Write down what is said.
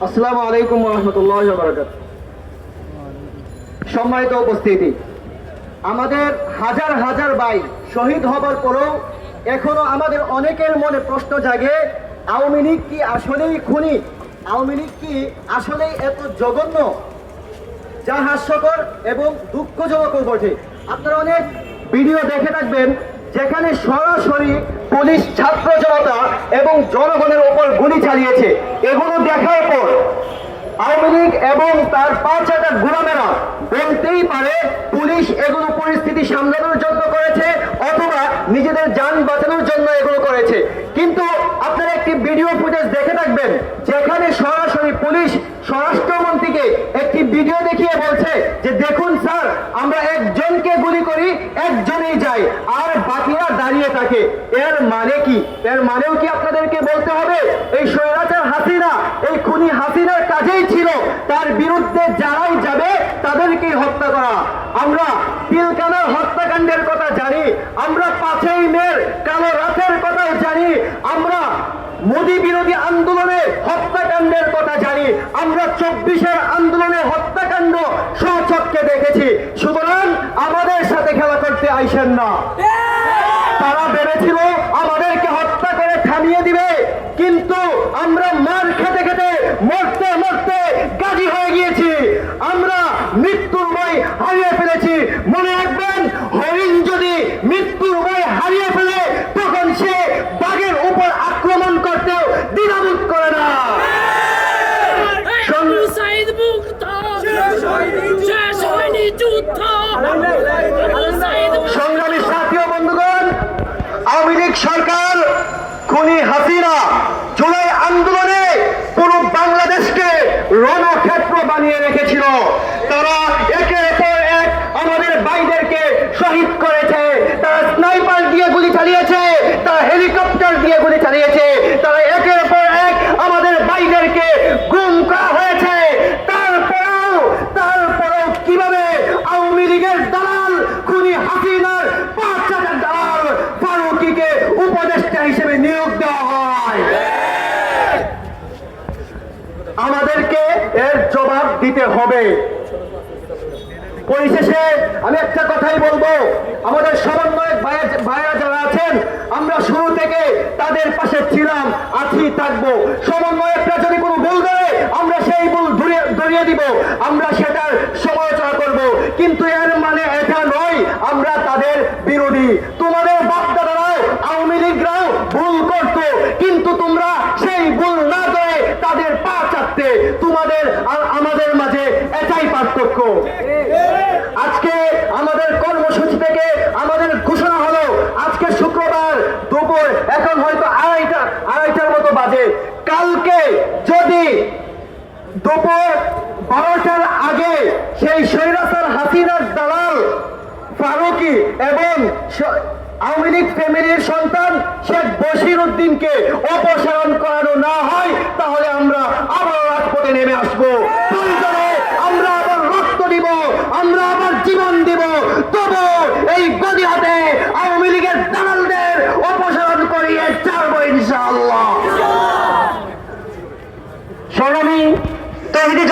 আসসালামু আলাইকুম ওয়া রাহমাতুল্লাহি ওয়া বারাকাতুহু। সম্মানিত উপস্থিতি, আমাদের হাজার হাজার ভাই শহীদ হবার পরেও এখনো আমাদের অনেকের মনে প্রশ্ন জাগে, আওয়ামী লীগ কি আসলেই খুনি? আওয়ামী লীগ কি আসলেই এত জঘন্য? যা হাস্যকর এবং দুঃখজনকও বটে। আপনারা অনেক ভিডিও দেখে থাকবেন যেখানে সরাসরি পুলিশ ছাত্র জনতা এবং জনগণের ওপর গুলি চালিয়েছে। এগুলো দেখার পর আওয়ামী লীগ এবং তার 5,000 গোলামেরা বলতেই পারে পুলিশ এগুলো পরিস্থিতি সামলানোর জন্য করেছে অথবা নিজেদের যান বাঁচানোর জন্য এগুলো করেছে। কিন্তু আপনারা একটি ভিডিও ফুটেজ দেখে থাকবেন যেখানে সরাসরি পুলিশ স্বরাষ্ট্রমন্ত্রীকে একটি ভিডিও দেখিয়ে বলছে যে দেখুন স্যার, আমরা একজনকে গুলি করি, একজনেই যাই, আর বাকিরা দাঁড়িয়ে থাকে। এর মানে কি? এর মানেও কি আপনাদেরকে বলতে হবে এই স্বৈরাচার হাসিনা, এই খুনি হাসিনার কাজেই ছিল তার বিরুদ্ধে যারাই যাবে তাদেরকেই হত্যা করা? আমরা পিলখানার হত্যাকাণ্ডের কথা জানি, আমরা 5ই মের কালো রাতের কথাও জানি, আমরা মোদী বিরোধী আন্দোলনে হত্যাকাণ্ডের কথা জানি, আমরা 24-এর আন্দোলনে হত্যাকাণ্ড স্বচক্ষে দেখেছি। সুতরাং আমাদের সাথে খেলা করতে আইসেন না। তারা ভেবেছিল আমাদেরকে হত্যা করে থামিয়ে দিবে, কিন্তু আমরা মার খেতে খেতে মরতে মরতে গাজী হয়ে গিয়েছি। আমরা মৃত্যুর ভয় হারিয়ে ফেলেছি। মনে রাখবেন, হরিণ যদি মৃত্যুর ভয় হারিয়ে ফেলে তখন সে বাঘের উপর আক্রমণ করতেও দ্বিধাবোধ করে না। সংগ্রামী সাথী ও বন্ধুগণ, আওয়ামী লীগ সরকার খুনি হাসিনা জুলাই আন্দোলনে পুরো বাংলাদেশকে রণক্ষেত্র বানিয়ে রেখেছিল। তারা একের পর এক আমাদের ভাইদেরকে শহীদ করেছে। তারা স্নাইপার দিয়ে গুলি চালিয়েছে, তারা হেলিকপ্টার দিয়ে গুলি চালিয়েছে, তারা একের পর এক আমাদের ভাইদেরকে গুম করা হয়েছে। তারপরেও কিভাবে আওয়ামী লীগের দালাল খুনি হাসিনার 5,000 দালাল ফারুকীকে উপদেষ্টা হিসেবে নিয়োগ দেওয়া হয়? আমাদেরকে এর জবাব দিতে হবে। পরিশেষে আমি একটা কথাই বলবো, আমাদের সমন্বয়ক ভাইরা যারা আছেন, আমরা শুরু থেকে তাদের পাশে ছিলাম, আছি, থাকবো। সমন্বয়করা যদি কোনো ভুল করে আমরা সেই ভুল ধরিয়ে দিব, আমরা সেটার সমালোচনা করব, কিন্তু এর মানে এটা নয় আমরা তাদের বিরোধী। তোমাদের বাপ-দাদারাও আওয়ামী লীগরাও ভুল করতো, কিন্তু তোমরা সেই ভুল না করে তাদের পা চাটতে। তোমাদের আর আমাদের মাঝে এটাই পার্থক্য। আজকে আমাদের কর্মসূচি থেকে আমাদের ঘোষণা হলো, আজকে শুক্রবার দুপুর এখন হয়তো আড়াইটার মতো বাজে, কালকে যদি দুপুর 12টার আগে সেই স্বৈরাচার হাসিনার দালাল ফারুকী এবং আওয়ামী লীগ ফ্যামিলির সন্তান শেখ বশির উদ্দিনকে অপসারণ করানো না হয়, তাহলে আমরা আবার রাজপথে নেমে আসবো। আমরা আবার রক্ত দিব, আমরা আবার জীবন দিব, তবু এই গদি হাতে আওয়ামী লীগের দালালদের অপসারণ করিয়ে ছাড়বো ইনশাআল্লাহ। সংগ্রামী তৌহিদি